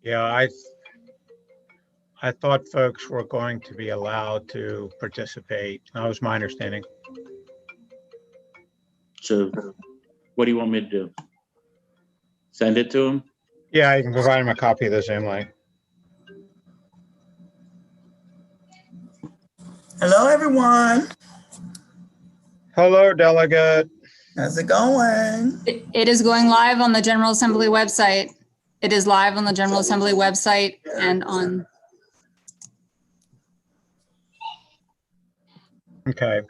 Yeah, I thought folks were going to be allowed to participate. That was my understanding. So what do you want me to do? Send it to him? Yeah, you can provide him a copy of the Zoom link. Hello, everyone. Hello, Delegate. How's it going? It is going live on the General Assembly website. It is live on the General Assembly website and on. Okay.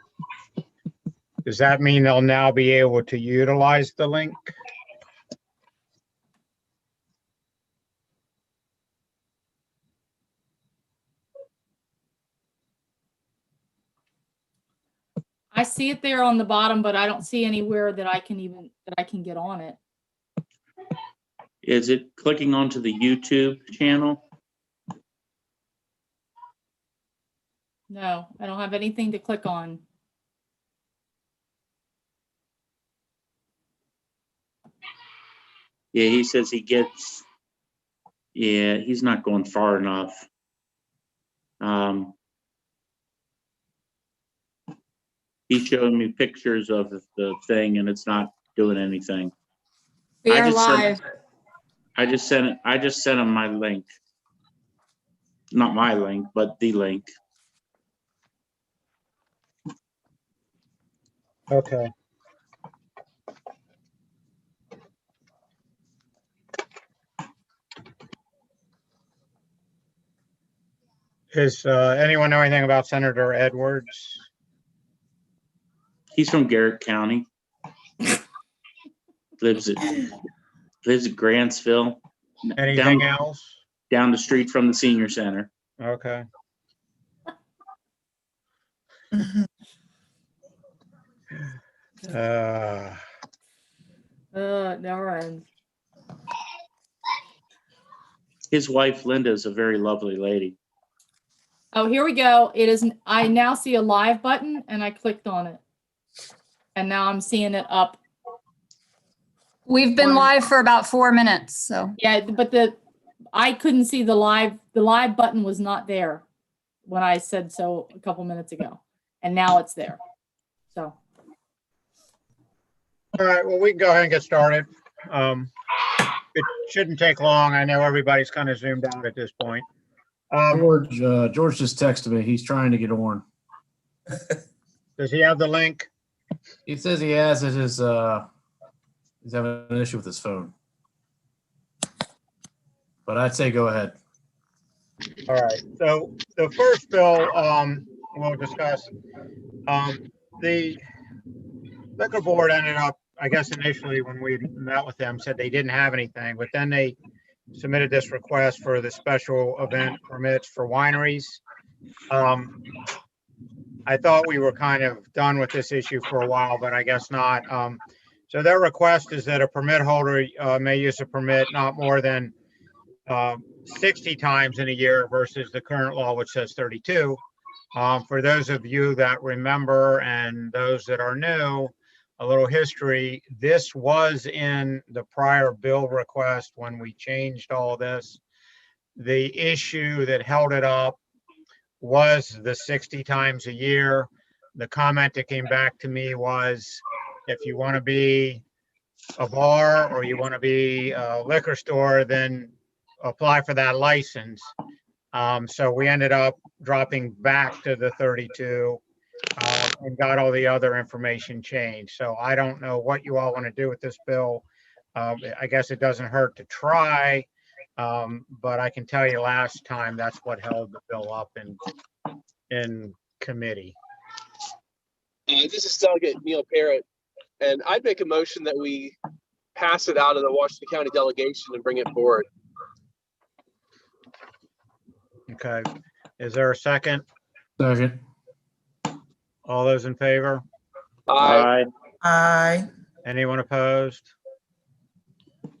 Does that mean they'll now be able to utilize the link? I see it there on the bottom, but I don't see anywhere that I can get on it. Is it clicking onto the YouTube channel? No, I don't have anything to click on. Yeah, he says he gets, yeah, he's not going far enough. He's showing me pictures of the thing and it's not doing anything. We are live. I just sent him my link. Not my link, but the link. Okay. Does anyone know anything about Senator Edwards? He's from Garrett County. lives at Grantsville. Anything else? Down the street from the senior center. Okay. Never ends. His wife Linda is a very lovely lady. Oh, here we go. It is. I now see a live button and I clicked on it. And now I'm seeing it up. We've been live for about 4 minutes, so. Yeah, but I couldn't see the live button was not there when I said so a couple minutes ago. And now it's there. So. All right, well, we can go ahead and get started. It shouldn't take long. I know everybody's kind of zoomed out at this point. George just texted me. He's trying to get on. Does he have the link? He says he has it. He's having an issue with his phone. But I'd say go ahead. All right. So the first bill we'll discuss. The liquor board ended up, I guess initially when we met with them, said they didn't have anything, but then they submitted this request for the special event permits for wineries. I thought we were kind of done with this issue for a while, but I guess not. So their request is that a permit holder may use a permit not more than 60 times in a year versus the current law, which says 32. For those of you that remember and those that are new, a little history, this was in the prior bill request when we changed all this. The issue that held it up was the 60 times a year. The comment that came back to me was, if you want to be a bar or you want to be a liquor store, then apply for that license. So we ended up dropping back to the 32 and got all the other information changed. So I don't know what you all want to do with this bill. I guess it doesn't hurt to try, but I can tell you last time that's what held the bill up in committee. This is Delegate Neil Parrott, and I'd make a motion that we pass it out of the Washington County delegation and bring it forward. Okay. Is there a second? Second. All those in favor? Aye. Aye. Anyone opposed?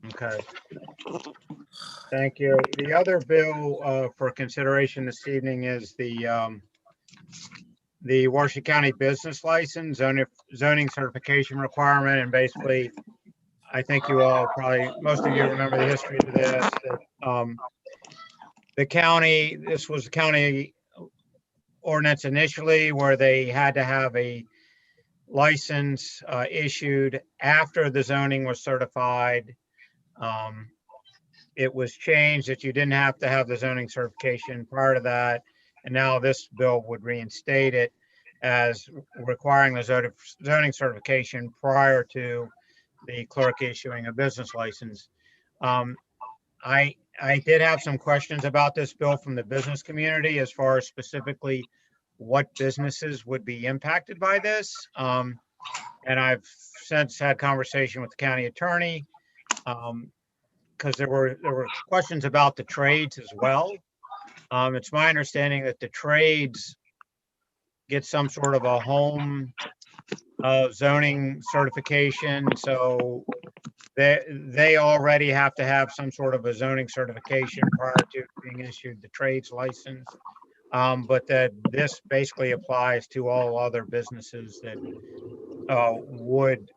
Okay. Thank you. The other bill for consideration this evening is the Washington County business license zoning certification requirement. And basically, I think you all probably, most of you remember the history of this. That, the county, this was the county ordinance initially where they had to have a license issued after the zoning was certified. It was changed that you didn't have to have the zoning certification prior to that. And now this bill would reinstate it as requiring the zoning certification prior to the clerk issuing a business license. I did have some questions about this bill from the business community as far as specifically what businesses would be impacted by this. And I've since had conversation with the county attorney, because there were questions about the trades as well. It's my understanding that the trades get some sort of a home zoning certification, so they already have to have some sort of a zoning certification prior to being issued the trades license. But that this basically applies to all other businesses that would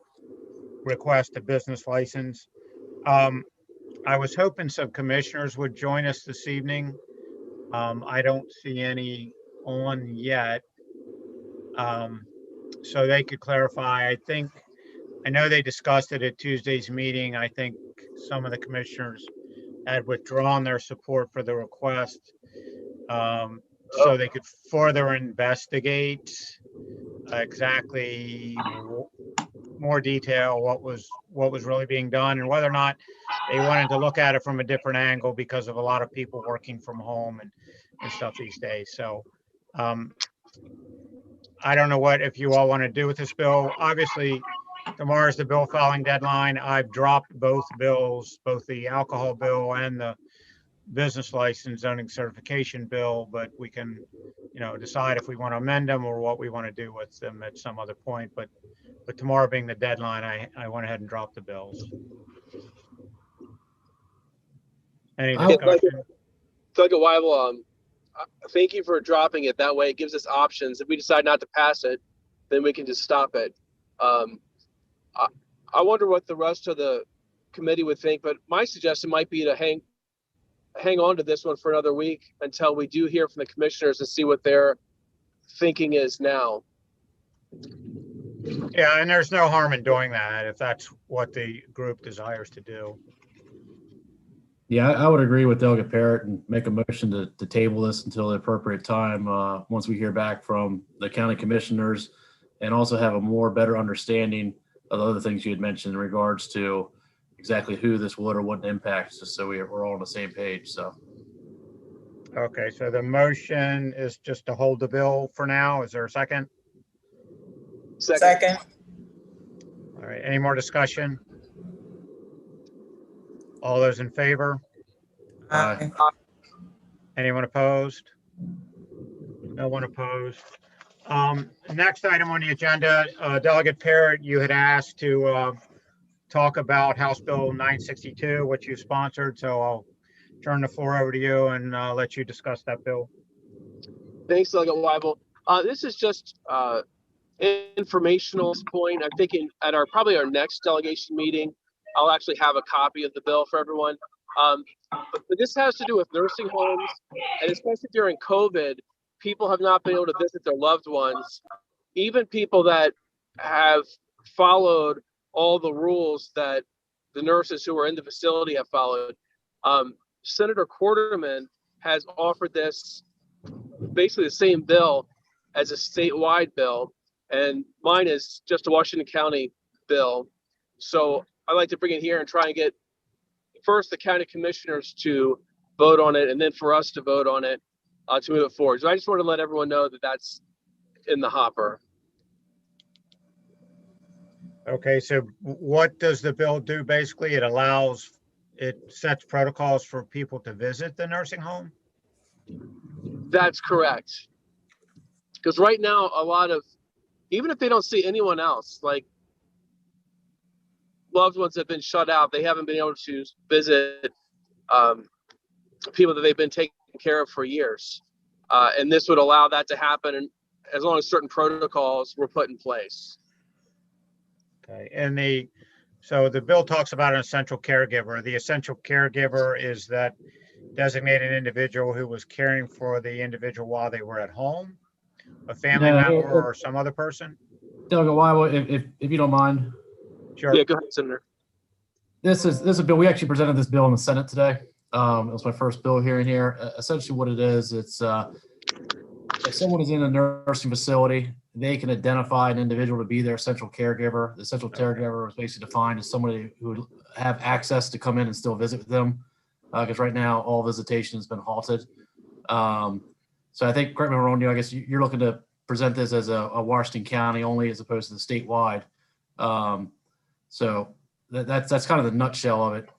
request a business license. I was hoping some commissioners would join us this evening. I don't see any on yet. So they could clarify. I know they discussed it at Tuesday's meeting. I think some of the commissioners had withdrawn their support for the request. So they could further investigate exactly more detail what was really being done and whether or not they wanted to look at it from a different angle because of a lot of people working from home and stuff these days. So I don't know if you all want to do with this bill. Obviously, tomorrow's the bill filing deadline. I've dropped both bills, both the alcohol bill and the business license zoning certification bill, but we can, decide if we want to amend them or what we want to do with them at some other point. But tomorrow being the deadline, I went ahead and dropped the bills. Any discussion? Delegate Weibel, thank you for dropping it. That way it gives us options. If we decide not to pass it, then we can just stop it. I wonder what the rest of the committee would think, but my suggestion might be to hang on to this one for another week until we do hear from the commissioners and see what their thinking is now. Yeah, and there's no harm in doing that if that's what the group desires to do. Yeah, I would agree with Delegate Parrott and make a motion to table this until the appropriate time, once we hear back from the county commissioners and also have a better understanding of the other things you had mentioned in regards to exactly who this would or wouldn't impact, just so we're all on the same page. So. Okay, so the motion is just to hold the bill for now. Is there a second? Second. All right, any more discussion? All those in favor? Aye. Anyone opposed? No one opposed. Next item on the agenda, Delegate Parrott, you had asked to talk about House Bill 962, which you sponsored. So I'll turn the floor over to you and let you discuss that bill. Thanks, Delegate Weibel. This is just informational point. I'm thinking at probably our next delegation meeting, I'll actually have a copy of the bill for everyone. But this has to do with nursing homes, and especially during COVID, people have not been able to visit their loved ones. Even people that have followed all the rules that the nurses who are in the facility have followed. Senator Quarterman has offered this, basically the same bill as a statewide bill, and mine is just a Washington County bill. So I'd like to bring it here and try and get first the county commissioners to vote on it, and then for us to vote on it to move it forward. So I just want to let everyone know that that's in the hopper. Okay, so what does the bill do? Basically, it sets protocols for people to visit the nursing home? That's correct. Because right now, a lot of, even if they don't see anyone else, like loved ones have been shut out, they haven't been able to visit people that they've been taking care of for years. And this would allow that to happen, and as long as certain protocols were put in place. Okay, and so the bill talks about an essential caregiver. The essential caregiver is that designate an individual who was caring for the individual while they were at home, a family No, member or some other person? Delegate Wyville, if you don't mind, Sure. Yeah, go ahead, Senator. this is a bill. We actually presented this bill in the Senate today. It was my first bill hearing here. Essentially what it is, it's if someone is in a nursing facility, they can identify an individual to be their essential caregiver. The essential caregiver is basically defined as somebody who would have access to come in and still visit with them. Because right now all visitation has been halted. So I think, correct me if I'm wrong, Neil, I guess you're looking to present this as a Washington County only as opposed to the statewide. So that's kind of the nutshell of it.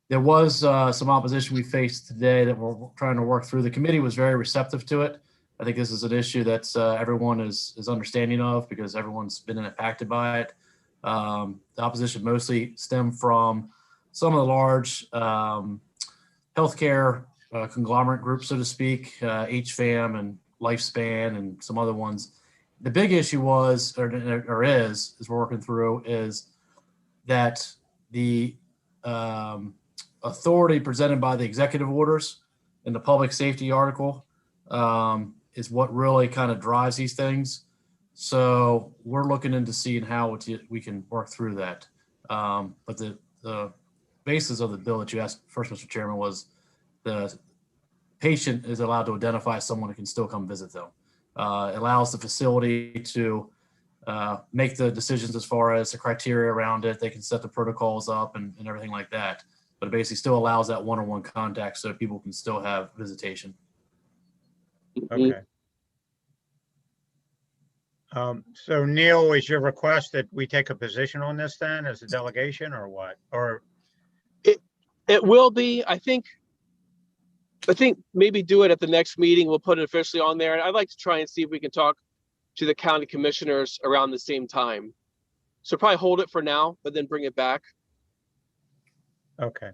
There was some opposition we faced today that we're trying to work through. The committee was very receptive to it. I think this is an issue that's everyone is understanding of because everyone's been impacted by it. The opposition mostly stemmed from some of the large healthcare conglomerate groups, so to speak, HFAM and Lifespan and some other ones. The big issue was, or is, as we're working through, is that the authority presented by the executive orders in the public safety article is what really kind of drives these things. So we're looking into seeing how we can work through that. But the basis of the bill that you asked first, Mr. Chairman, was the patient is allowed to identify someone who can still come visit them. It allows the facility to make the decisions as far as the criteria around it. They can set the protocols up and everything like that. But it basically still allows that one-on-one contact so people can still have visitation. Okay. So Neil, is your request that we take a position on this then as a delegation or what? Or It will be, I think maybe do it at the next meeting. We'll put it officially on there. And I'd like to try and see if we can talk to the county commissioners around the same time. So probably hold it for now, but then bring it back. okay.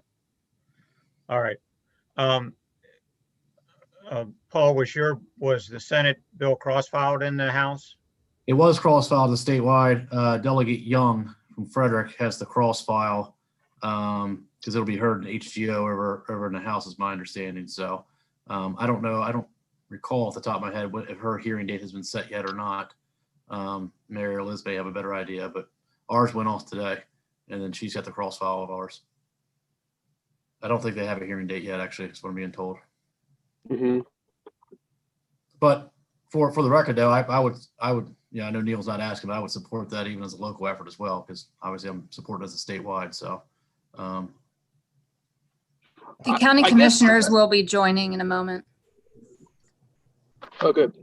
All right. Paul, was the Senate bill cross-filed in the House? It was cross-filed to statewide. Delegate Young from Frederick has the cross-file because it'll be heard in HGO over in the House, is my understanding. So I don't know. I don't recall off the top of my head if her hearing date has been set yet or not. Mary or Liz may have a better idea, but ours went off today, and then she's got the cross-file of ours. I don't think they have a hearing date yet, actually, is what I'm being told. Mm-hmm. But for the record, though, I would, yeah, I know Neil's not asking, but I would support that even as a local effort as well, because obviously I'm supporting as a statewide. So, The county I guess- commissioners will be joining in a moment. Oh, good.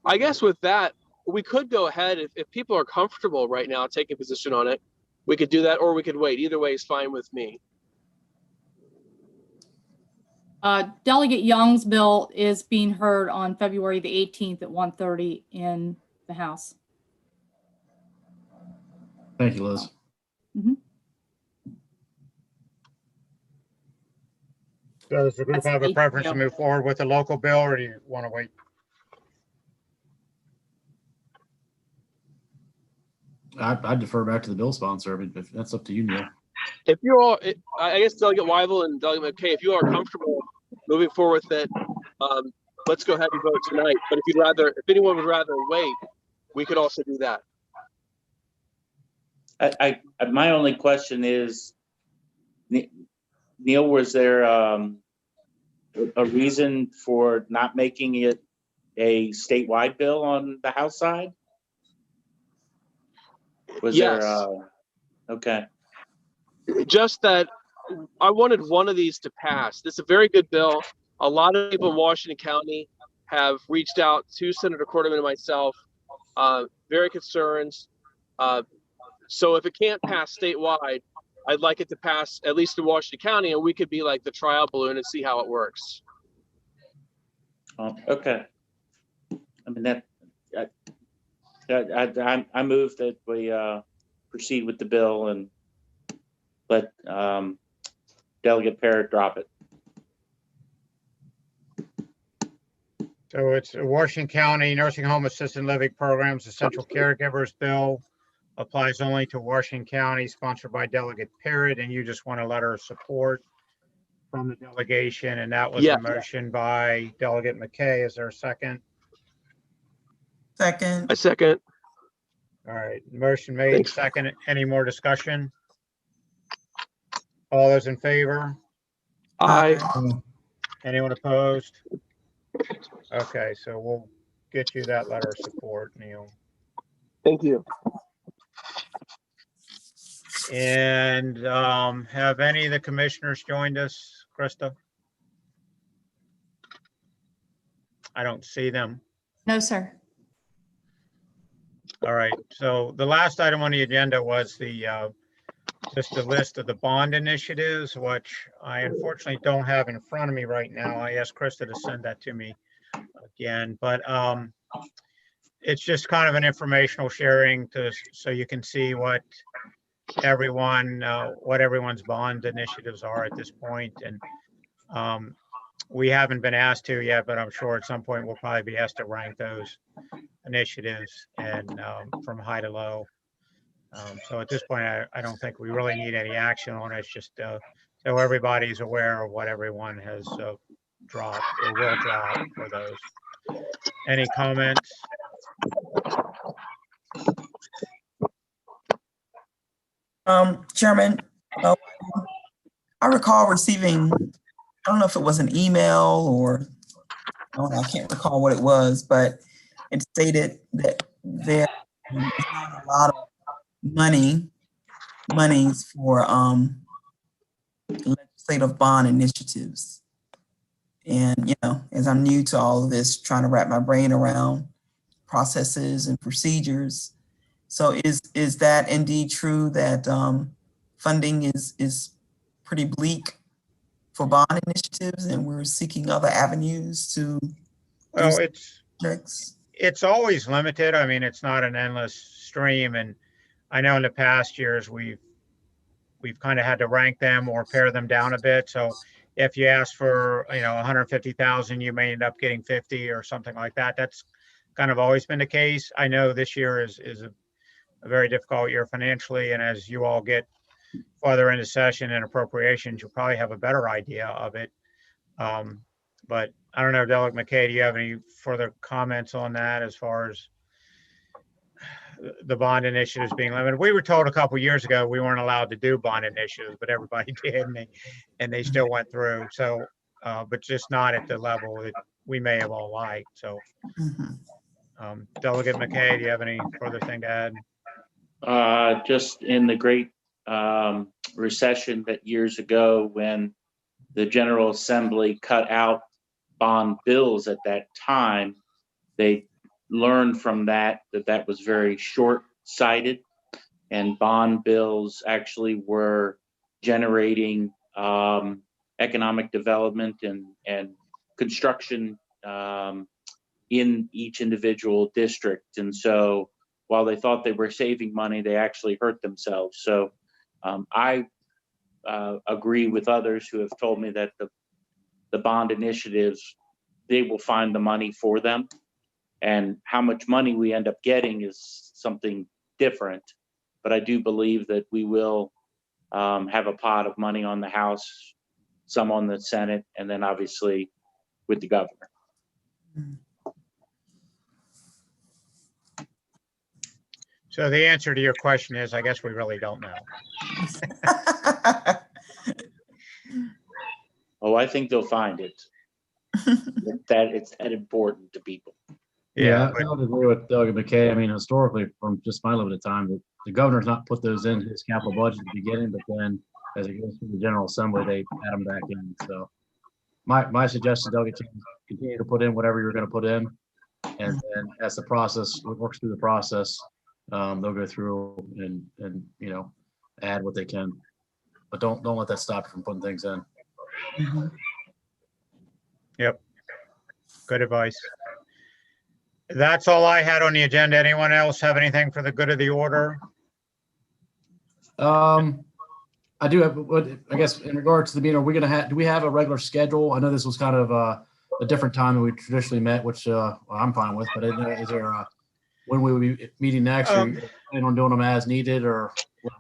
I guess with that, we could go ahead if people are comfortable right now taking a position on it. We could do that, or we could wait. Either way is fine with me. Delegate Young's bill is being heard on February the 18th at 1:30 in the House. thank you, Liz. So does the group That's have a the preference to HGO. move forward with the local bill, or do you want to wait? I defer back to the bill sponsor. I mean, if that's up to you, Neil. If you're all, I guess Delegate Wyville and Delegate McKay, if you are comfortable moving forward with it, let's go ahead and vote tonight. But if anyone would rather wait, we could also do that. My only question is, Neil, was there a reason for not making it a statewide bill on the House side? Was Yes. there? Okay. Just that I wanted one of these to pass. This is a very good bill. A lot of people in Washington County have reached out to Senator Corderman and myself, very concerned. So if it can't pass statewide, I'd like it to pass at least in Washington County, and we could be like the trial balloon and see how it works. Okay. I mean I move that we proceed with the bill and let Delegate Parrott drop it. So it's a Washington County Nursing Home Assisted Living Programs Essential Caregivers Bill applies only to Washington County, sponsored by Delegate Parrott, and you just want a letter of support from the delegation, and that was Yeah. a motion by Delegate McKay. Is there a second? Second. I second. All right, motion made, Thanks. second. Any more discussion? All those in favor? Aye. Anyone opposed? Okay, so we'll get you that letter of support, Neil. Thank you. And have any of the commissioners joined us, Krista? I don't see them. No, sir. All right, so the last item on the agenda was the just a list of the bond initiatives, which I unfortunately don't have in front of me right now. I asked Krista to send that to me again, but it's just kind of an informational sharing so you can see what everyone's bond initiatives are at this point. And we haven't been asked to yet, but I'm sure at some point we'll probably be asked to rank those initiatives and from high to low. So at this point, I don't think we really need any action on it. It's just so everybody's aware of what everyone has dropped or will drop for those. Any comments? Chairman, I recall receiving, I don't know if it was an email or, I can't recall what it was, but it stated that there is not a lot of monies for legislative bond initiatives. And, as I'm new to all of this, trying to wrap my brain around processes and procedures. So is that indeed true that funding is pretty bleak for bond initiatives and we're seeking other avenues to Well, projects? it's always limited. I mean, it's not an endless stream. And I know in the past years, we've kind of had to rank them or pare them down a bit. So if you ask for, 150,000, you may end up getting 50 or something like that. That's kind of always been the case. I know this year is a very difficult year financially. And as you all get further into session and appropriations, you'll probably have a better idea of it. But I don't know, Delegate McKay, do you have any further comments on that as far as the bond initiatives being limited? We were told a couple of years ago we weren't allowed to do bond initiatives, but everybody did, and they still went through. So, but just not at the level that we may have all liked. So, Delegate McKay, do you have any further thing to add? Just in the great recession that years ago, when the General Assembly cut out bond bills at that time, they learned from that was very short-sighted, and bond bills actually were generating economic development and construction in each individual district. And so while they thought they were saving money, they actually hurt themselves. So I agree with others who have told me that the bond initiatives, they will find the money for them. And how much money we end up getting is something different. But I do believe that we will have a pot of money on the House, some on the Senate, and then obviously with the governor. So the answer to your question is, I guess we really don't know. Oh, I think they'll find it. That it's that important to people. Yeah, I would agree with Delegate McKay. I mean, historically, from just my limited time, the governor's not put those in his capital budget at the beginning, but then as it goes through the General Assembly, they add them back in. So my suggestion, Delegate, continue to put in whatever you're going to put in, and then as the process works through the process, they'll go through and add what they can, but don't let that stop you from putting things in. Yep. Good advice. That's all I had on the agenda. Anyone else have anything for the good of the order? I do have, I guess, in regards to the meeting, are we going to do we have a regular schedule? I know this was kind of a different time than we traditionally met, which I'm fine with, but is there when we will be meeting next? Or you plan on doing them as needed or?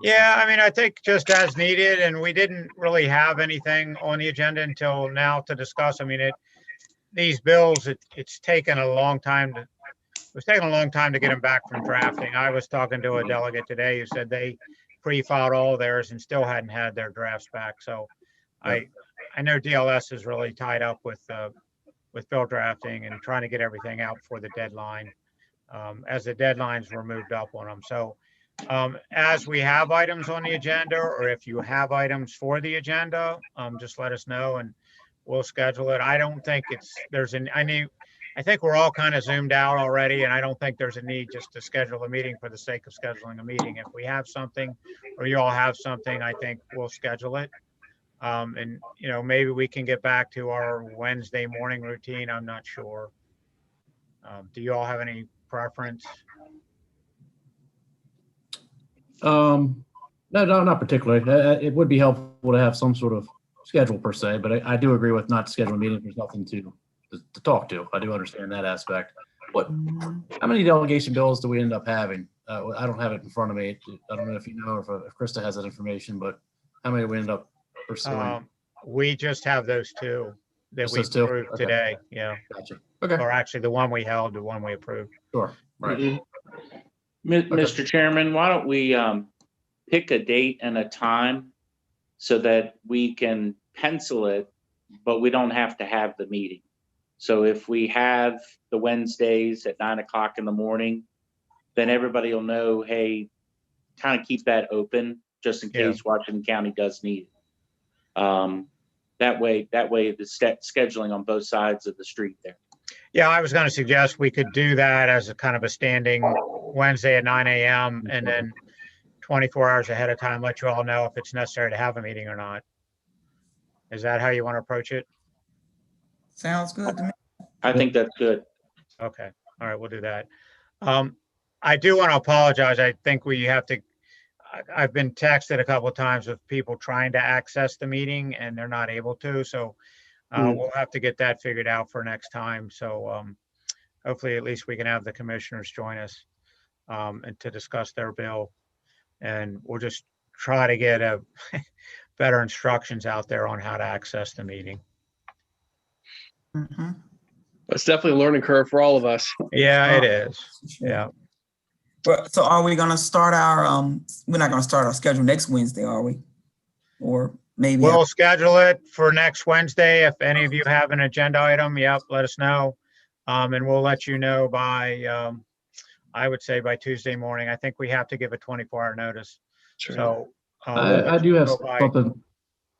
Yeah, I mean, I think just as needed, and we didn't really have anything on the agenda until now to discuss. I mean, these bills, it's taken a long time to, it was taking a long time to get them back from drafting. I was talking to a delegate today who said they pre-filed all theirs and still hadn't had their drafts back. So I know DLS is really tied up with bill drafting and trying to get everything out before the deadline, as the deadlines were moved up on them. So as we have items on the agenda, or if you have items for the agenda, just let us know and we'll schedule it. I don't think I think we're all kind of zoomed out already, and I don't think there's a need just to schedule a meeting for the sake of scheduling a meeting. If we have something or you all have something, I think we'll schedule it. And maybe we can get back to our Wednesday morning routine. I'm not sure. Do you all have any preference? No, not particularly. It would be helpful to have some sort of schedule per se, but I do agree with not scheduling meetings. There's nothing to talk to. I do understand that aspect. How many delegation bills do we end up having? I don't have it in front of me. I don't know if you know, or if Krista has that information, but how many we end up pursuing? We just have those two that Just we those two? approved Okay. today. Yeah. Gotcha. Okay. Or actually the one we held, the one we approved. Sure. Right. Mr. Chairman, why don't we pick a date and a time so that we can pencil it, but we don't have to have the meeting. So if we have the Wednesdays at 9 o'clock in the morning, then everybody will know, hey, kind of keep that open just in case Washington County does need it. That way the scheduling on both sides of the street there. Yeah, I was going to suggest we could do that as a kind of a standing Wednesday at 9 a.m. and then 24 hours ahead of time, let you all know if it's necessary to have a meeting or not. Is that how you want to approach it? Sounds good to me. I think that's good. Okay. All right, we'll do that. I do want to apologize. I think I've been texted a couple of times with people trying to access the meeting and they're not able to. So we'll have to get that figured out for next time. So hopefully at least we can have the commissioners join us and to discuss their bill. And we'll just try to get better instructions out there on how to access the meeting. Mhm. It's definitely a learning curve for all of us. Yeah, it is. Yeah. But so are we gonna start our, we're not gonna start our schedule next Wednesday, are we? Or maybe, We'll schedule it for next Wednesday. If any of you have an agenda item, let us know. And we'll let you know by, I would say by Tuesday morning. I think we have to give a 24-hour notice. Sure. So I do have go by- something,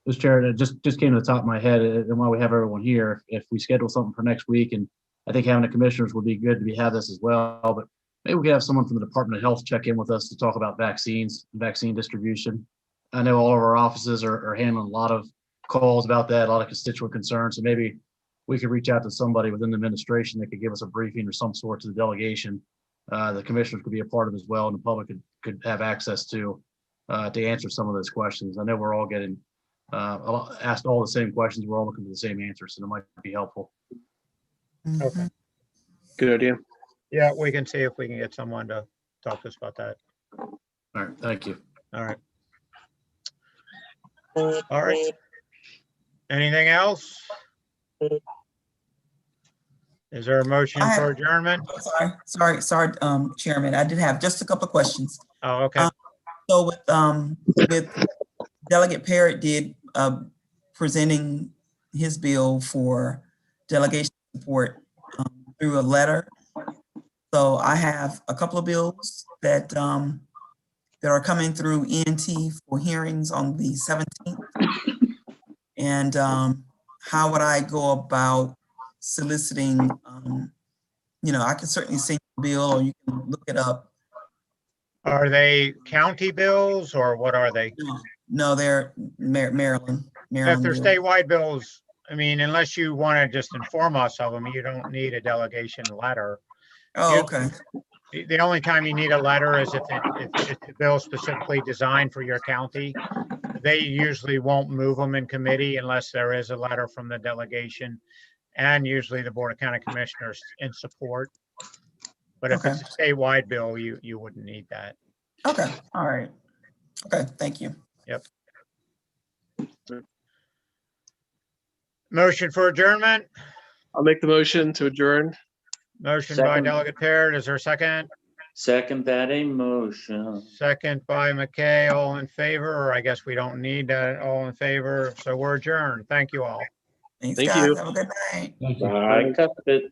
Mr. Chair, that just came to the top of my head, and while we have everyone here, if we schedule something for next week, and I think having the commissioners would be good to have this as well, but maybe we could have someone from the Department of Health check in with us to talk about vaccines, vaccine distribution. I know all of our offices are handling a lot of calls about that, a lot of constituent concerns, so maybe we could reach out to somebody within the administration that could give us a briefing or some sort to the delegation. The commissioners could be a part of as well, and the public could have access to answer some of those questions. I know we're all getting asked all the same questions. We're all looking for the same answers, so it might be helpful. Okay. Good idea. Yeah, we can see if we can get someone to talk to us about that. All right, thank you. All right. All right. Anything else? Is there a motion for adjournment? sorry, Chairman, I did have just a couple of questions. Oh, okay. So with Delegate Parrott did presenting his bill for delegation support through a letter. So I have a couple of bills that are coming through ENT for hearings on the 17th. And how would I go about soliciting, I can certainly send you a bill or you can look it up. Are they county bills or what are they? No, they're Maryland. If they're bills. statewide bills, I mean, unless you want to just inform us of them, you don't need a delegation letter. Oh, okay. The only time you need a letter is if it's a bill specifically designed for your county. They usually won't move them in committee unless there is a letter from the delegation and usually the Board of County Commissioners in support. But if Okay. it's a statewide bill, you wouldn't need that. Okay, all right. Okay, thank you. Motion for adjournment, I'll make the motion to adjourn. motion by Second. Delegate Parrott. Is there a second? Second that emotion. Second by McKay. All in favor, or I guess we don't need that. All in favor. So we're adjourned. Thank you all. Thanks, Thank guys. you. Have a good night. Thank you. Bye, Cuthbert.